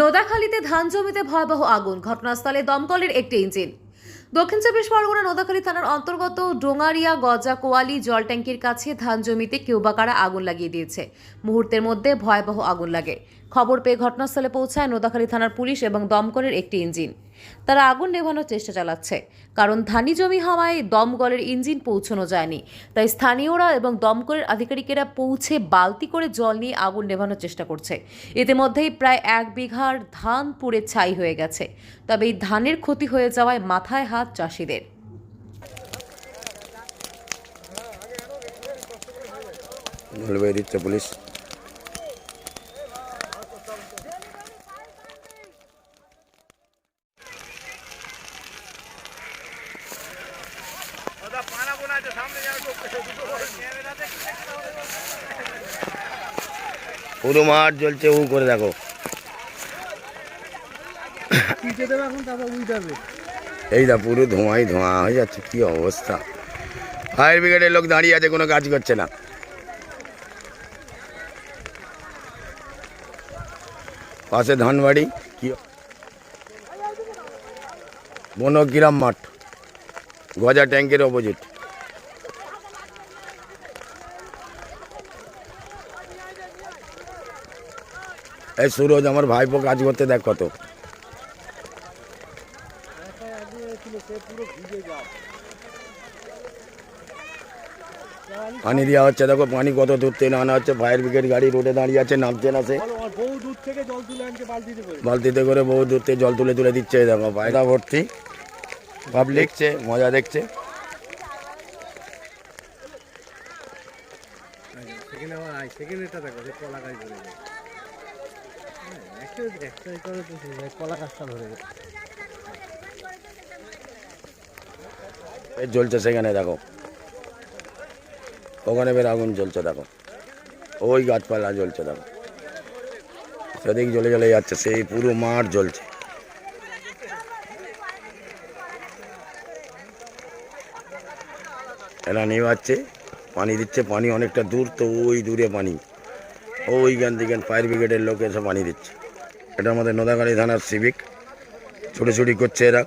নোদাখালীতে ধান জমিতে ভয়াবহ আগুন, ঘটনাস্থলে দমকলের একটি ইঞ্জিন। দক্ষিণ চব্বিশ পরগনা নোদাখালী থানার অন্তর্গত ডোঙারিয়া গজা কোয়ালি জল ট্যাঙ্কির কাছে ধান জমিতে কেউ বা কারা আগুন লাগিয়ে দিয়েছে। মুহূর্তের মধ্যে ভয়াবহ আগুন লাগে। খবর পেয়ে ঘটনাস্থলে পৌঁছায় নোদাখালী থানার পুলিশ এবং দমকলের একটি ইঞ্জিন। তারা আগুন নেভানোর চেষ্টা চালাচ্ছে, কারণ ধানি জমি হওয়ায় দমকলের ইঞ্জিন পৌঁছানো যায়নি। তাই স্থানীয়রা এবং দমকলের আধিকারিকেরা পৌঁছে বালতি করে জল নিয়ে আগুন নেভানোর চেষ্টা করছে। ইতিমধ্যেই প্রায় 1 বিঘার ধান পুড়ে ছাই হয়ে গেছে। তবে এই ধানের ক্ষতি হয়ে যাওয়ায় মাথায় হাত চাষিদের। পুলিশ পুরো মাঠ জ্বলছে, উ করে দেখো। এই দা পুরো ধোঁয়াই ধোঁয়া হয়ে যাচ্ছে, কি অবস্থা। ফায়ার ব্রিগেডের লোক দাঁড়িয়ে আছে, কোনো কাজ করছে না। পাশে ধানবাড়ি, কি বনগ্রাম মাঠ, গজা ট্যাঙ্কের অপোজিট। এই সুরজ আমার ভাইপো কাজ করতে দেখ কত। পানি দেওয়া হচ্ছে, দেখো পানি কত দূর থেকে আনা হচ্ছে। ফায়ার ব্রিগেড গাড়ি রোডে দাঁড়িয়ে আছে, নামছে না সে। বালতিতে করে বহু দূর থেকে জল তুলে তুলে দিচ্ছে। দেখো পায়রা ভর্তি, পাবলিক মজা দেখছে। জ্বলছে সেখানে, দেখো ওখানে বের আগুন জ্বলছে, দেখো ওই গাছপালা জ্বলছে, দেখো সেদিক জ্বলে জ্বলে যাচ্ছে, সেই পুরো মাঠ জ্বলছে। এরা নেভাচ্ছে, পানি দিচ্ছে, পানি অনেকটা দূর তো, ওই দূরে পানি, ওইখান থেকে ফায়ার ব্রিগেডের লোক এসে পানি দিচ্ছে। এটা আমাদের নোদাখালী থানার সিভিক, ছুটোছুটি করছে এরা।